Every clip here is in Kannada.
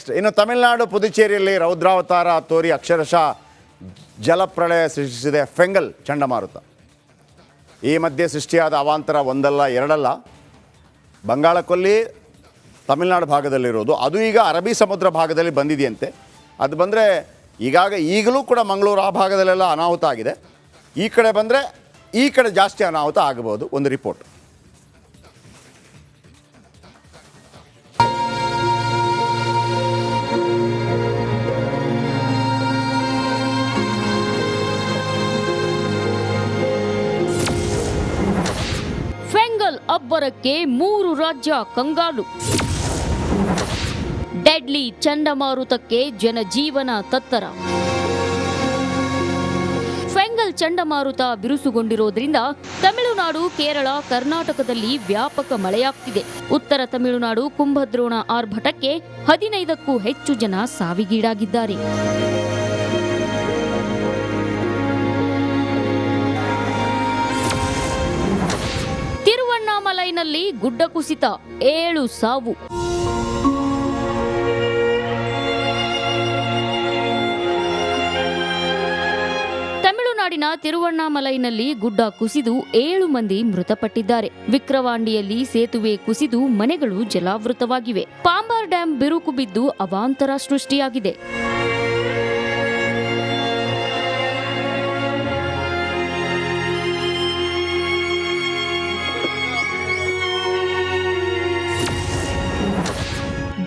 ನೆಕ್ಸ್ಟ್ ಇನ್ನು ತಮಿಳುನಾಡು ಪುದುಚೇರಿಯಲ್ಲಿ ರೌದ್ರಾವತಾರ ತೋರಿ ಅಕ್ಷರಶಃ ಜಲಪ್ರಳಯ ಸೃಷ್ಟಿಸಿದೆ ಫೆಂಗಲ್ ಚಂಡಮಾರುತ. ಈ ಮಧ್ಯೆ ಸೃಷ್ಟಿಯಾದ ಅವಾಂತರ ಒಂದಲ್ಲ ಎರಡಲ್ಲ. ಬಂಗಾಳಕೊಲ್ಲಿ ತಮಿಳುನಾಡು ಭಾಗದಲ್ಲಿರೋದು, ಅದು ಈಗ ಅರಬ್ಬಿ ಸಮುದ್ರ ಭಾಗದಲ್ಲಿ ಬಂದಿದೆಯಂತೆ. ಅದು ಬಂದರೆ ಈಗಲೂ ಕೂಡ ಮಂಗಳೂರು ಆ ಭಾಗದಲ್ಲೆಲ್ಲ ಅನಾಹುತ ಆಗಿದೆ. ಈ ಕಡೆ ಬಂದರೆ ಈ ಕಡೆ ಜಾಸ್ತಿ ಅನಾಹುತ ಆಗಬಹುದು. ಒಂದು ರಿಪೋರ್ಟ್. ಫೆಂಗಲ್ ಅಬ್ಬರಕ್ಕೆ 3 ರಾಜ್ಯ ಕಂಗಾಲು. ಡೆಡ್ಲಿ ಚಂಡಮಾರುತಕ್ಕೆ ಜನಜೀವನ ತತ್ತರ. ಫೆಂಗಲ್ ಚಂಡಮಾರುತ ಬಿರುಸುಗೊಂಡಿರೋದ್ರಿಂದ ತಮಿಳುನಾಡು, ಕೇರಳ, ಕರ್ನಾಟಕದಲ್ಲಿ ವ್ಯಾಪಕ ಮಳೆಯಾಗ್ತಿದೆ. ಉತ್ತರ ತಮಿಳುನಾಡು ಕುಂಭದ್ರೋಣ ಆರ್ಭಟಕ್ಕೆ 15ಕ್ಕೂ ಹೆಚ್ಚು ಜನ ಸಾವಿಗೀಡಾಗಿದ್ದಾರೆ. ತಿರುವಣ್ಣಾಮಲೈನಲ್ಲಿ ಗುಡ್ಡ ಕುಸಿತ, 7 ಸಾವು. ತಮಿಳುನಾಡಿನ ತಿರುವಣ್ಣಾಮಲೈನಲ್ಲಿ ಗುಡ್ಡ ಕುಸಿದು 7 ಮಂದಿ ಮೃತಪಟ್ಟಿದ್ದಾರೆ. ವಿಕ್ರವಾಂಡಿಯಲ್ಲಿ ಸೇತುವೆ ಕುಸಿದು ಮನೆಗಳು ಜಲಾವೃತವಾಗಿವೆ. ಪಾಂಬಾರ್ ಡ್ಯಾಂ ಬಿರುಕು ಬಿದ್ದು ಅವಾಂತರ ಸೃಷ್ಟಿಯಾಗಿದೆ.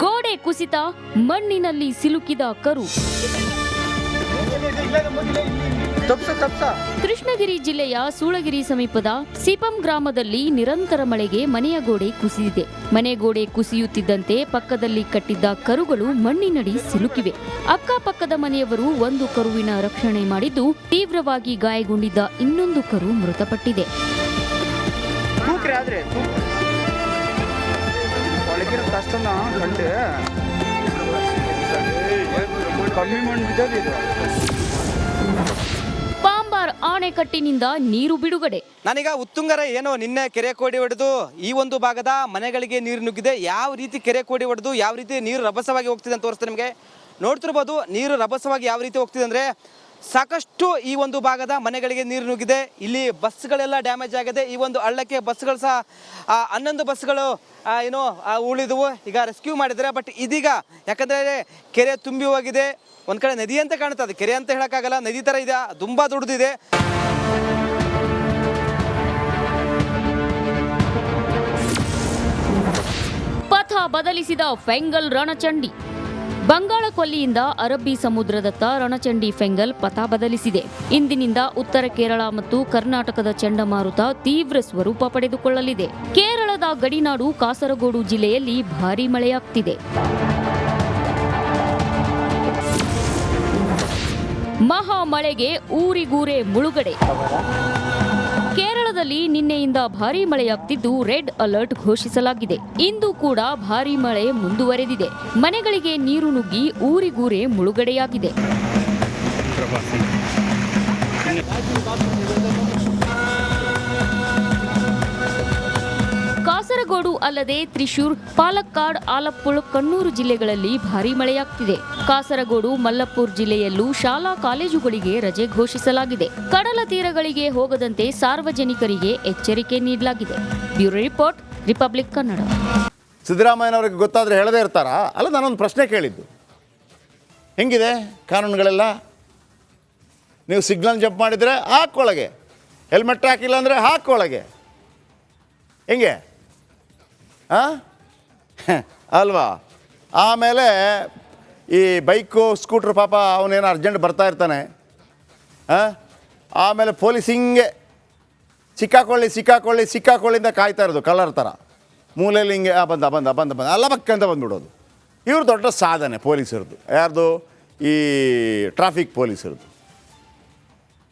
ಗೋಡೆ ಕುಸಿತ, ಮಣ್ಣಿನಲ್ಲಿ ಸಿಲುಕಿದ ಕರು. ಕೃಷ್ಣಗಿರಿ ಜಿಲ್ಲೆಯ ಸೂಳಗಿರಿ ಸಮೀಪದ ಸಿಪಂ ಗ್ರಾಮದಲ್ಲಿ ನಿರಂತರ ಮಳೆಗೆ ಮನೆಯ ಗೋಡೆ ಕುಸಿದಿದೆ. ಮನೆ ಗೋಡೆ ಕುಸಿಯುತ್ತಿದ್ದಂತೆ ಪಕ್ಕದಲ್ಲಿ ಕಟ್ಟಿದ್ದ ಕರುಗಳು ಮಣ್ಣಿನಡಿ ಸಿಲುಕಿವೆ. ಅಕ್ಕಪಕ್ಕದ ಮನೆಯವರು ಒಂದು ಕರುವಿನ ರಕ್ಷಣೆ ಮಾಡಿದ್ದು, ತೀವ್ರವಾಗಿ ಗಾಯಗೊಂಡಿದ್ದ ಇನ್ನೊಂದು ಕರು ಮೃತಪಟ್ಟಿದೆ. ಪಾಂಬಾರ್ ಆಣೆಕಟ್ಟಿನಿಂದ ನೀರು ಬಿಡುಗಡೆ. ನಾನೀಗ ಉತ್ತುಂಗರ ಏನೋ ನಿನ್ನೆ ಕೆರೆ ಕೋಡಿ ಹೊಡೆದು ಈ ಒಂದು ಭಾಗದ ಮನೆಗಳಿಗೆ ನೀರು ನುಗ್ಗಿದೆ. ಯಾವ ರೀತಿ ಕೆರೆ ಕೋಡಿ ಹೊಡೆದು ಯಾವ ರೀತಿ ನೀರು ರಭಸವಾಗಿ ಹೋಗ್ತಿದೆ ಅಂತ ತೋರಿಸ್ತಾರೆ ನಿಮಗೆ. ನೋಡ್ತಿರ್ಬೋದು ನೀರು ರಭಸವಾಗಿ ಯಾವ ರೀತಿ ಹೋಗ್ತಿದೆ ಅಂದರೆ ಸಾಕಷ್ಟು ಈ ಒಂದು ಭಾಗದ ಮನೆಗಳಿಗೆ ನೀರು ನುಗ್ಗಿದೆ. ಇಲ್ಲಿ ಬಸ್ಗಳೆಲ್ಲ ಡ್ಯಾಮೇಜ್ ಆಗಿದೆ. ಈ ಒಂದು ಹಳ್ಳಕ್ಕೆ ಬಸ್ಗಳು ಸಹ 11 ಬಸ್ಗಳು ಏನೋ ಉಳಿದವು. ಈಗ ರೆಸ್ಕ್ಯೂ ಮಾಡಿದ್ದಾರೆ. ಬಟ್ ಇದೀಗ ಯಾಕಂದರೆ ಕೆರೆ ತುಂಬಿ ಹೋಗಿದೆ. ಒಂದು ಕಡೆ ನದಿ ಅಂತ ಕಾಣ್ತದೆ, ಕೆರೆ ಅಂತ ಹೇಳೋಕ್ಕಾಗಲ್ಲ, ನದಿ ಥರ ಇದೆ, ತುಂಬ ದೊಡ್ಡದಿದೆ. ಪಥ ಬದಲಿಸಿದ ಫೆಂಗಲ್ ರಣಚಂಡಿ. ಬಂಗಾಳಕೊಲ್ಲಿಯಿಂದ ಅರಬ್ಬಿ ಸಮುದ್ರದತ್ತ ರಣಚಂಡಿ ಫೆಂಗಲ್ ಪಥ ಬದಲಿಸಿದೆ. ಇಂದಿನಿಂದ ಉತ್ತರ ಕೇರಳ ಮತ್ತು ಕರ್ನಾಟಕದ ಚಂಡಮಾರುತ ತೀವ್ರ ಸ್ವರೂಪ ಪಡೆದುಕೊಳ್ಳಲಿದೆ. ಕೇರಳದ ಗಡಿನಾಡು ಕಾಸರಗೋಡು ಜಿಲ್ಲೆಯಲ್ಲಿ ಭಾರೀ ಮಳೆಯಾಗ್ತಿದೆ. ಮಹಾ ಮಳೆಗೆ ಊರಿಗೂರೇ ಮುಳುಗಡೆ. ಕೇರಳದಲ್ಲಿ ನಿನ್ನೆಯಿಂದ ಭಾರೀ ಮಳೆಯಾಗ್ತಿದ್ದು ರೆಡ್ ಅಲರ್ಟ್ ಘೋಷಿಸಲಾಗಿದೆ. ಇಂದು ಕೂಡ ಭಾರೀ ಮಳೆ ಮುಂದುವರೆದಿದೆ. ಮನೆಗಳಿಗೆ ನೀರು ನುಗ್ಗಿ ಊರಿಗೂರೇ ಮುಳುಗಡೆಯಾಗಿದೆ. ಕಾಸರಗೋಡು ಅಲ್ಲದೆ ತ್ರಿಶೂರ್, ಪಾಲಕ್ಕಾಡ್, ಆಲಪ್ಪುಳ, ಕಣ್ಣೂರು ಜಿಲ್ಲೆಗಳಲ್ಲಿ ಭಾರೀ ಮಳೆಯಾಗ್ತಿದೆ. ಕಾಸರಗೋಡು, ಮಲ್ಲಪುರ್ ಜಿಲ್ಲೆಯಲ್ಲೂ ಶಾಲಾ ಕಾಲೇಜುಗಳಿಗೆ ರಜೆ ಘೋಷಿಸಲಾಗಿದೆ. ಕಡಲ ತೀರಗಳಿಗೆ ಹೋಗದಂತೆ ಸಾರ್ವಜನಿಕರಿಗೆ ಎಚ್ಚರಿಕೆ ನೀಡಲಾಗಿದೆ. Bureau report, republic Kannada. ಸಿದ್ದರಾಮಯ್ಯನವರಿಗೆ ಗೊತ್ತಾದರೆ ಹೇಳದೇ ಇರ್ತಾರಾ? ಅಲ್ಲ, ನಾನೊಂದು ಪ್ರಶ್ನೆ ಕೇಳಿದ್ದು. ಹೆಂಗಿದೆ ಕಾನೂನುಗಳೆಲ್ಲ? ನೀವು ಸಿಗ್ನಲ್ ಜಂಪ್ ಮಾಡಿದರೆ ಹಾಕ್ಕೊಳಗೆ, ಹೆಲ್ಮೆಟ್ ಹಾಕಿಲ್ಲ ಅಂದರೆ ಹಾಕ್ಕೊಳಗೆ, ಹೆಂಗೆ ಅಲ್ವಾ? ಆಮೇಲೆ ಈ ಬೈಕು ಸ್ಕೂಟ್ರ್ ಪಾಪ ಅವನೇನು ಅರ್ಜೆಂಟ್ ಬರ್ತಾ ಇರ್ತಾನೆ. ಆಮೇಲೆ ಪೊಲೀಸ್ ಹಿಂಗೆ ಸಿಕ್ಕಾಕೊಳ್ಳಿಂದ ಕಾಯ್ತಾ ಇರೋದು ಕಳ್ಳರ ಥರ. ಮೂಲೆಯಲ್ಲಿ ಹಿಂಗೆ ಬಂದ ಅಲ್ಲ ಬಕ್ಕಂತ ಬಂದುಬಿಡೋದು. ಇವರು ದೊಡ್ಡ ಸಾಧನೆ ಪೊಲೀಸರದು. ಯಾರ್ದು? ಈ ಟ್ರಾಫಿಕ್ ಪೊಲೀಸರದು.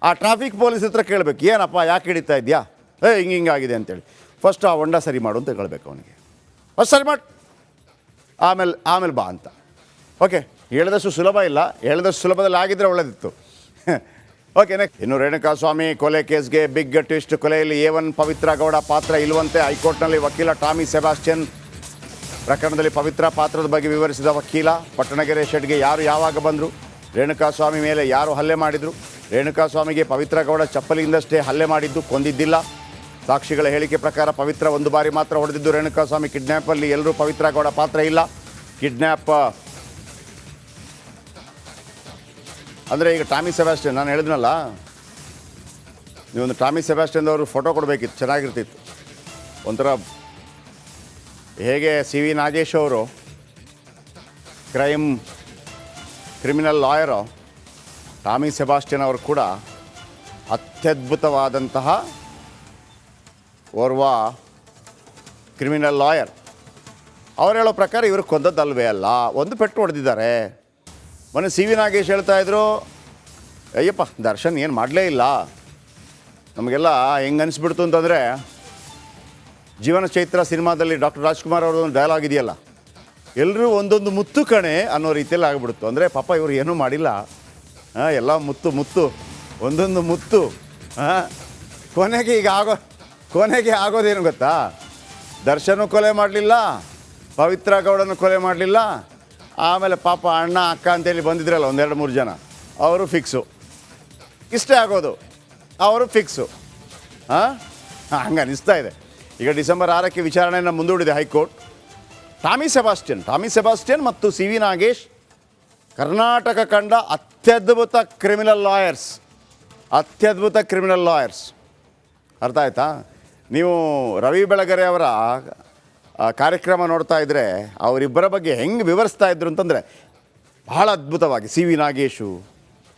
ಆ ಟ್ರಾಫಿಕ್ ಪೊಲೀಸ್ ಹತ್ರ ಕೇಳಬೇಕು, ಏನಪ್ಪ ಯಾಕೆ ಹಿಡಿತಾ ಇದೆಯಾ, ಹಿಂಗಾಗಿದೆ ಅಂತೇಳಿ. ಫಸ್ಟ್ ಆ ಹೊಂಡ ಸರಿ ಮಾಡು ಅಂತ ಕೇಳಬೇಕು ಅವನಿಗೆ. ಫಸ್ಟ್ ಸರಿ ಮಾಡಿ, ಆಮೇಲೆ ಬಾ ಅಂತ. ಓಕೆ, ಹೇಳಿದಷ್ಟು ಸುಲಭ ಇಲ್ಲ, ಹೇಳಿದಷ್ಟು ಸುಲಭದಲ್ಲಿ ಆಗಿದ್ದರೆ ಒಳ್ಳೆದಿತ್ತು. Okay, next. ಇನ್ನು ರೇಣುಕಾಸ್ವಾಮಿ ಕೊಲೆ ಕೇಸ್ಗೆ big twist. ಕೊಲೆಯಲ್ಲಿ A1 Pavithra Gowda ಪಾತ್ರ ಇಲ್ಲವಂತೆ. ಹೈಕೋರ್ಟ್ನಲ್ಲಿ ವಕೀಲ ಟಾಮಿ ಸೆಬಾಸ್ಟಿಯನ್ ಪ್ರಕರಣದಲ್ಲಿ ಪವಿತ್ರ ಪಾತ್ರದ ಬಗ್ಗೆ ವಿವರಿಸಿದ ವಕೀಲ, ಪಟ್ಟಣಗೆರೆ ಶೆಡ್ಗೆ ಯಾರು ಯಾವಾಗ ಬಂದರು, ರೇಣುಕಾಸ್ವಾಮಿ ಮೇಲೆ ಯಾರು ಹಲ್ಲೆ ಮಾಡಿದರು, ರೇಣುಕಾಸ್ವಾಮಿಗೆ ಪವಿತ್ರ ಗೌಡ ಚಪ್ಪಲಿಯಿಂದಷ್ಟೇ ಹಲ್ಲೆ ಮಾಡಿದ್ದು, ಕೊಂದಿದ್ದಿಲ್ಲ. ಸಾಕ್ಷಿಗಳ ಹೇಳಿಕೆ ಪ್ರಕಾರ ಪವಿತ್ರ ಒಂದು ಬಾರಿ ಮಾತ್ರ ಹೊಡೆದಿದ್ದು. ರೇಣುಕಾಸ್ವಾಮಿ ಕಿಡ್ನ್ಯಾಪಲ್ಲಿ ಎಲ್ಲರೂ ಪವಿತ್ರ ಗೌಡ ಪಾತ್ರ ಇಲ್ಲ. ಕಿಡ್ನ್ಯಾಪ್ ಅಂದರೆ ಈಗ ಟಾಮಿ ಸೆಬಾಸ್ಟಿಯನ್, ನಾನು ಹೇಳಿದ್ನಲ್ಲ, ನೀವೊಂದು ಟಾಮಿ ಸೆಬಾಸ್ಟಿಯನ್ ಅವರು ಫೋಟೋ ಕೊಡಬೇಕಿತ್ತು, ಚೆನ್ನಾಗಿರ್ತಿತ್ತು. ಒಂಥರ ಹೇಗೆ ಸಿ ವಿ ನಾಗೇಶ್ ಅವರು ಕ್ರಿಮಿನಲ್ ಲಾಯರು, ಟಾಮಿ ಸೆಬಾಸ್ಟಿಯನ್ ಅವರು ಕೂಡ ಅತ್ಯದ್ಭುತವಾದಂತಹ ಓರ್ವ ಕ್ರಿಮಿನಲ್ ಲಾಯರ್. ಅವ್ರು ಹೇಳೋ ಪ್ರಕಾರ ಇವರು ಕೊಂದದ್ದಲ್ವೇ ಅಲ್ಲ, ಒಂದು ಪೆಟ್ಟು ಹೊಡೆದಿದ್ದಾರೆ. ಮೊನ್ನೆ ಸಿ ವಿ ನಾಗೇಶ್ ಹೇಳ್ತಾಯಿದ್ರು, ಅಯ್ಯಪ್ಪ ದರ್ಶನ್ ಏನು ಮಾಡಲೇ ಇಲ್ಲ. ನಮಗೆಲ್ಲ ಹೆಂಗೆ ಅನಿಸ್ಬಿಡ್ತು ಅಂತಂದರೆ, ಜೀವನ ಚೈತ್ರ ಸಿನಿಮಾದಲ್ಲಿ ಡಾಕ್ಟರ್ ರಾಜ್ಕುಮಾರ್ ಅವ್ರದ್ದೊಂದು ಡೈಲಾಗ್ ಇದೆಯಲ್ಲ, ಎಲ್ಲರೂ ಒಂದೊಂದು ಮುತ್ತು ಕಣೆ ಅನ್ನೋ ರೀತಿಯಲ್ಲಿ ಆಗಿಬಿಡ್ತು. ಅಂದರೆ ಪಾಪ ಇವರು ಏನೂ ಮಾಡಿಲ್ಲ, ಎಲ್ಲ ಮುತ್ತು ಒಂದೊಂದು ಮುತ್ತು. ಕೊನೆಗೆ ಆಗೋದೇನು ಗೊತ್ತಾ, ದರ್ಶನ ಕೊಲೆ ಮಾಡಲಿಲ್ಲ, ಪವಿತ್ರ ಗೌಡನ ಕೊಲೆ ಮಾಡಲಿಲ್ಲ, ಆಮೇಲೆ ಪಾಪ ಅಣ್ಣ ಅಕ್ಕ ಅಂತೇಳಿ ಬಂದಿದ್ರಲ್ಲ ಒಂದೆರಡು ಮೂರು ಜನ, ಅವರು ಫಿಕ್ಸು. ಇಷ್ಟೇ ಆಗೋದು, ಅವರು ಫಿಕ್ಸು. ಹಂಗೆ ಅನಿಸ್ತಾ ಇದೆ. ಈಗ ಡಿಸೆಂಬರ್ 6ಕ್ಕೆ ವಿಚಾರಣೆಯನ್ನು ಮುಂದೂಡಿದೆ ಹೈಕೋರ್ಟ್. ಟಾಮಿ ಸೆಬಾಸ್ಟಿಯನ್ ಮತ್ತು ಸಿ ವಿ ನಾಗೇಶ್ ಕರ್ನಾಟಕ ಕಂಡ ಅತ್ಯದ್ಭುತ ಕ್ರಿಮಿನಲ್ ಲಾಯರ್ಸ್. ಅರ್ಥ ಆಯ್ತಾ? ನೀವು ರವಿ ಬೆಳಗೆರೆ ಅವರ ಕಾರ್ಯಕ್ರಮ ನೋಡ್ತಾ ಇದ್ದರೆ ಅವರಿಬ್ಬರ ಬಗ್ಗೆ ಹೆಂಗೆ ವಿವರಿಸ್ತಾ ಇದ್ರು ಅಂತಂದರೆ ಬಹಳ ಅದ್ಭುತವಾಗಿ. ಸಿ ವಿ ನಾಗೇಶು,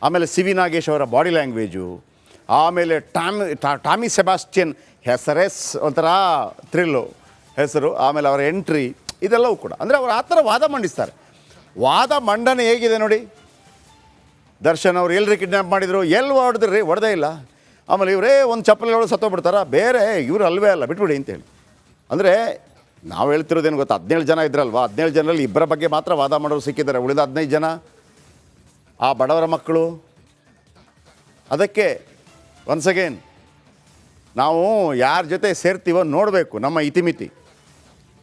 ಆಮೇಲೆ ಸಿ ವಿ ನಾಗೇಶ್ ಅವರ ಬಾಡಿ ಲ್ಯಾಂಗ್ವೇಜು, ಆಮೇಲೆ ಟಾಮಿ ಸೆಬಾಸ್ಟಿಯನ್ ಹೆಸರೇ ಒಂಥರ ಥ್ರಿಲ್ಲು ಹೆಸರು, ಆಮೇಲೆ ಅವರ ಎಂಟ್ರಿ, ಇದೆಲ್ಲವೂ ಕೂಡ ಅಂದರೆ ಅವರು ಆ ಥರ ವಾದ ಮಂಡಿಸ್ತಾರೆ. ವಾದ ಮಂಡನೆ ಹೇಗಿದೆ ನೋಡಿ. ದರ್ಶನ್ ಅವರು ಎಲ್ಲರೂ ಕಿಡ್ನ್ಯಾಪ್ ಮಾಡಿದರು, ಎಲ್ಲಿ ಹೊಡೆದ್ರಿ, ಹೊಡೆದೇ ಇಲ್ಲ. ಆಮೇಲೆ ಇವರೇ ಒಂದು ಚಪ್ಪಲಿ ಹೊಡೆದು ಸತ್ತೋಗ್ಬಿಡ್ತಾರ, ಬೇರೆ ಇವರು ಅಲ್ವೇ ಅಲ್ಲ, ಬಿಟ್ಬಿಡಿ ಅಂತೇಳಿ. ಅಂದರೆ ನಾವು ಹೇಳ್ತಿರೋದೇನು ಗೊತ್ತಾ, 17 ಜನ ಇದ್ರಲ್ವ, 17 ಜನರಲ್ಲಿ ಇಬ್ಬರ ಬಗ್ಗೆ ಮಾತ್ರ ವಾದ ಮಾಡೋರು ಸಿಕ್ಕಿದ್ದಾರೆ. ಉಳಿದ 15 ಜನ ಆ ಬಡವರ ಮಕ್ಕಳು. ಅದಕ್ಕೆ ಒನ್ಸ್ ಅಗೇನ್ ನಾವು ಯಾರ ಜೊತೆ ಸೇರ್ತೀವೋ ನೋಡಬೇಕು, ನಮ್ಮ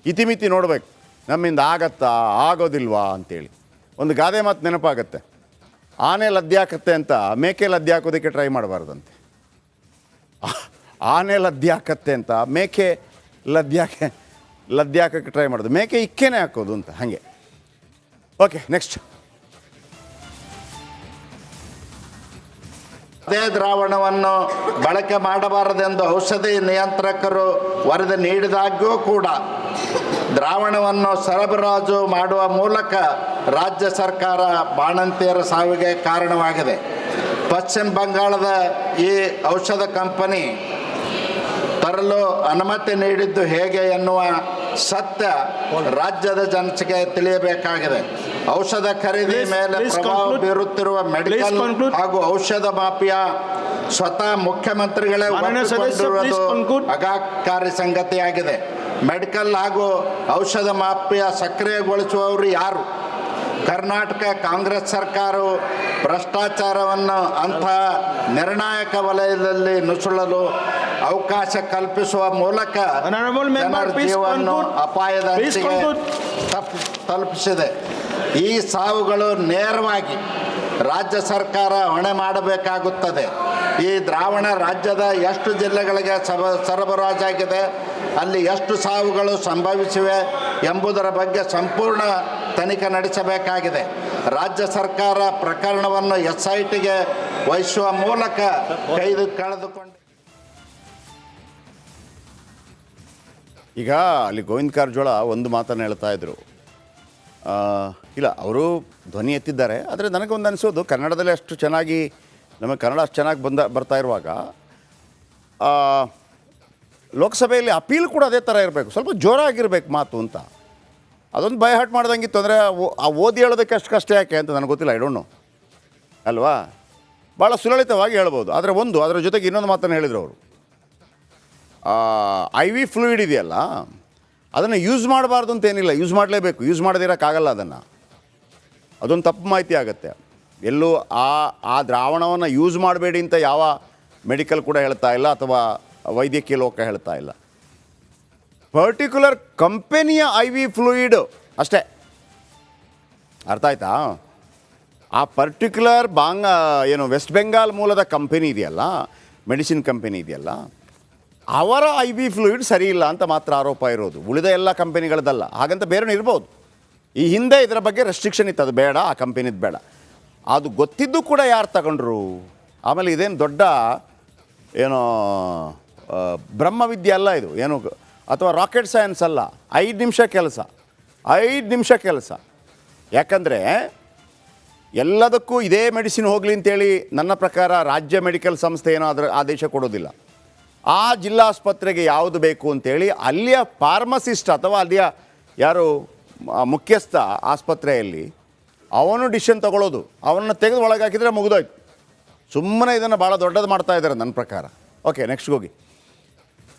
ಇತಿಮಿತಿ ನೋಡಬೇಕು, ನಮ್ಮಿಂದ ಆಗತ್ತಾ ಆಗೋದಿಲ್ವಾ ಅಂತೇಳಿ. ಒಂದು ಗಾದೆ ಮಾತು ನೆನಪಾಗತ್ತೆ, ಆನೆ ಲದ್ಯಾಕತ್ತೆ ಅಂತ ಮೇಕೆ ಲದ್ಯಾಕೋದಕ್ಕೆ ಟ್ರೈ ಮಾಡಬಾರ್ದಂತೆ. ಆನೆ ಲದ್ಯಾಕತ್ತೆ ಅಂತ ಮೇಕೆ ಲದ್ಯಾಕಕ್ಕೆ ಟ್ರೈ ಮಾಡೋದು, ಮೇಕೆ ಇಕ್ಕೇನೆ ಹಾಕೋದು ಅಂತ. ಹಾಗೆ ಓಕೆ, ನೆಕ್ಸ್ಟ್. ಅದೇ ದ್ರಾವಣವನ್ನು ಬಳಕೆ ಮಾಡಬಾರದೆಂದು ಔಷಧಿ ನಿಯಂತ್ರಕರು ವರದಿ ನೀಡಿದಾಗ್ಯೂ ಕೂಡ ದ್ರಾವಣವನ್ನು ಸರಬರಾಜು ಮಾಡುವ ಮೂಲಕ ರಾಜ್ಯ ಸರ್ಕಾರ ಬಾಣಂತಿಯರ ಸಾವಿಗೆ ಕಾರಣವಾಗಿದೆ. ಪಶ್ಚಿಮ ಬಂಗಾಳದ ಈ ಔಷಧ ಕಂಪನಿ ತರಲು ಅನುಮತಿ ನೀಡಿದ್ದು ಹೇಗೆ ಎನ್ನುವ ಸತ್ಯ ರಾಜ್ಯದ ಜನತೆಗೆ ತಿಳಿಯಬೇಕಾಗಿದೆ. ಔಷಧ ಖರೀದಿ ಮೇಲೆ ಪ್ರಭಾವ ಬೀರುತ್ತಿರುವ ಮೆಡಿಕಲ್ ಹಾಗೂ ಔಷಧ ಮಾಫಿಯಾ ಸ್ವತಃ ಮುಖ್ಯಮಂತ್ರಿಗಳೇ ಒಪ್ಪಿಕೊಂಡಿರುವುದು ಆಘಾತಕಾರಿ ಸಂಗತಿಯಾಗಿದೆ. ಮೆಡಿಕಲ್ ಹಾಗೂ ಔಷಧ ಮಾಫಿಯಾ ಸಕ್ರಿಯಗೊಳಿಸುವವರು ಯಾರು? ಕರ್ನಾಟಕ ಕಾಂಗ್ರೆಸ್ ಸರ್ಕಾರವು ಭ್ರಷ್ಟಾಚಾರವನ್ನು ಅಂಥ ನಿರ್ಣಾಯಕ ವಲಯದಲ್ಲಿ ನುಸುಳಲು ಅವಕಾಶ ಕಲ್ಪಿಸುವ ಮೂಲಕ ಜನರ ಜೀವವನ್ನು ಅಪಾಯದ ಅಂಚಿಗೆ ತಲುಪಿಸಿದೆ. ಈ ಸಾವುಗಳು ನೇರವಾಗಿ ರಾಜ್ಯ ಸರ್ಕಾರ ಹೊಣೆ ಮಾಡಬೇಕಾಗುತ್ತದೆ. ಈ ದ್ರಾವಣ ರಾಜ್ಯದ ಎಷ್ಟು ಜಿಲ್ಲೆಗಳಿಗೆ ಸರಬರಾಜಾಗಿದೆ, ಅಲ್ಲಿ ಎಷ್ಟು ಸಾವುಗಳು ಸಂಭವಿಸಿವೆ ಎಂಬುದರ ಬಗ್ಗೆ ಸಂಪೂರ್ಣ ತನಿಖೆ ನಡೆಸಬೇಕಾಗಿದೆ. ರಾಜ್ಯ ಸರ್ಕಾರ ಪ್ರಕರಣವನ್ನು SITಗೆ ವಹಿಸುವ ಮೂಲಕ ಕಳೆದುಕೊಂಡು ಈಗ ಅಲ್ಲಿ ಗೋವಿಂದ ಕಾರಜೋಳ ಒಂದು ಮಾತನ್ನು ಹೇಳ್ತಾ ಇದ್ರು. ಇಲ್ಲ, ಅವರು ಧ್ವನಿ ಎತ್ತಿದ್ದಾರೆ. ಆದರೆ ನನಗೊಂದು ಅನಿಸೋದು, ಕನ್ನಡದಲ್ಲಿ ಅಷ್ಟು ಚೆನ್ನಾಗಿ ನಮಗೆ ಕನ್ನಡ ಅಷ್ಟು ಚೆನ್ನಾಗಿ ಬರ್ತಾ ಇರುವಾಗ ಲೋಕಸಭೆಯಲ್ಲಿ ಅಪೀಲ್ ಕೂಡ ಅದೇ ಥರ ಇರಬೇಕು, ಸ್ವಲ್ಪ ಜೋರಾಗಿರ್ಬೇಕು ಮಾತು ಅಂತ. ಅದೊಂದು ಬೈ ಹಾರ್ಟ್ ಮಾಡ್ದಂಗಿತ್ತು. ಅಂದರೆ ಆ ಓದಿ ಹೇಳೋದಕ್ಕೆ ಅಷ್ಟು ಕಷ್ಟ ಯಾಕೆ ಅಂತ ನನಗೆ ಗೊತ್ತಿಲ್ಲ, ಐ ಡೋಂಟ್ ನೋ ಅಲ್ವಾ. ಭಾಳ ಸುಲಲಿತವಾಗಿ ಹೇಳ್ಬೋದು. ಆದರೆ ಅದರ ಜೊತೆಗೆ ಇನ್ನೊಂದು ಮಾತನ್ನು ಹೇಳಿದರು ಅವರು, IV ಫ್ಲೂಯಿಡ್ ಇದೆಯಲ್ಲ, ಅದನ್ನು ಯೂಸ್ ಮಾಡಬಾರ್ದು ಅಂತೇನಿಲ್ಲ, ಯೂಸ್ ಮಾಡಲೇಬೇಕು, ಯೂಸ್ ಮಾಡದಿರೋಕ್ಕಾಗಲ್ಲ. ಅದೊಂದು ತಪ್ಪು ಮಾಹಿತಿ ಆಗುತ್ತೆ. ಎಲ್ಲೂ ಆ ದ್ರಾವಣವನ್ನು ಯೂಸ್ ಮಾಡಬೇಡಿ ಅಂತ ಯಾವ ಮೆಡಿಕಲ್ ಕೂಡ ಹೇಳ್ತಾ ಇಲ್ಲ, ಅಥವಾ ವೈದ್ಯಕೀಯ ಲೋಕ ಹೇಳ್ತಾ ಇಲ್ಲ. ಪರ್ಟಿಕ್ಯುಲರ್ ಕಂಪೆನಿಯ ಐ ವಿ ಫ್ಲೂಯಿಡ್ ಅಷ್ಟೇ. ಅರ್ಥ ಆಯ್ತಾ? ಆ ಪರ್ಟಿಕ್ಯುಲರ್ ಏನು ವೆಸ್ಟ್ ಬೆಂಗಾಲ್ ಮೂಲದ ಕಂಪೆನಿ ಇದೆಯಲ್ಲ, ಮೆಡಿಸಿನ್ ಕಂಪೆನಿ ಇದೆಯಲ್ಲ, ಅವರ ಐ ವಿ ಫ್ಲೂಯಿಡ್ ಸರಿ ಇಲ್ಲ ಅಂತ ಮಾತ್ರ ಆರೋಪ ಇರೋದು, ಉಳಿದ ಎಲ್ಲ ಕಂಪೆನಿಗಳದ್ದಲ್ಲ. ಹಾಗಂತ ಬೇರೆ ಇರ್ಬೋದು. ಈ ಹಿಂದೆ ಇದರ ಬಗ್ಗೆ ರೆಸ್ಟ್ರಿಕ್ಷನ್ ಇತ್ತು, ಅದು ಬೇಡ, ಆ ಕಂಪೆನಿದು ಬೇಡ. ಅದು ಗೊತ್ತಿದ್ದು ಕೂಡ ಯಾರು ತಗೊಂಡ್ರು? ಆಮೇಲೆ ಇದೇನು ದೊಡ್ಡ ಏನೋ ಬ್ರಹ್ಮವಿದ್ಯೆ ಅಲ್ಲ ಇದು, ಏನು ಅಥವಾ ರಾಕೆಟ್ ಸೈನ್ಸ್ ಅಲ್ಲ. 5 ನಿಮಿಷ ಕೆಲಸ. ಯಾಕಂದರೆ ಎಲ್ಲದಕ್ಕೂ ಇದೇ ಮೆಡಿಸಿನ್ ಹೋಗಲಿ ಅಂತೇಳಿ ನನ್ನ ಪ್ರಕಾರ ರಾಜ್ಯ ಮೆಡಿಕಲ್ ಸಂಸ್ಥೆ ಏನೋ ಅದರ ಆದೇಶ ಕೊಡೋದಿಲ್ಲ. ಆ ಜಿಲ್ಲಾಸ್ಪತ್ರೆಗೆ ಯಾವುದು ಬೇಕು ಅಂತೇಳಿ ಅಲ್ಲಿಯ ಫಾರ್ಮಸಿಸ್ಟ್ ಅಥವಾ ಅಲ್ಲಿಯ ಯಾರು ಮುಖ್ಯಸ್ಥ ಆಸ್ಪತ್ರೆಯಲ್ಲಿ ಅವನು ಡಿಸಿಷನ್ ತಗೊಳ್ಳೋದು. ಅವನನ್ನು ತೆಗೆದು ಒಳಗೆ ಹಾಕಿದರೆ ಮುಗಿದೋಯ್ತು. ಸುಮ್ಮನೆ ಇದನ್ನು ಭಾಳ ದೊಡ್ಡದು ಮಾಡ್ತಾ ಇದ್ದಾರೆ ನನ್ನ ಪ್ರಕಾರ. ಓಕೆ, ನೆಕ್ಸ್ಟ್ ಹೋಗಿ.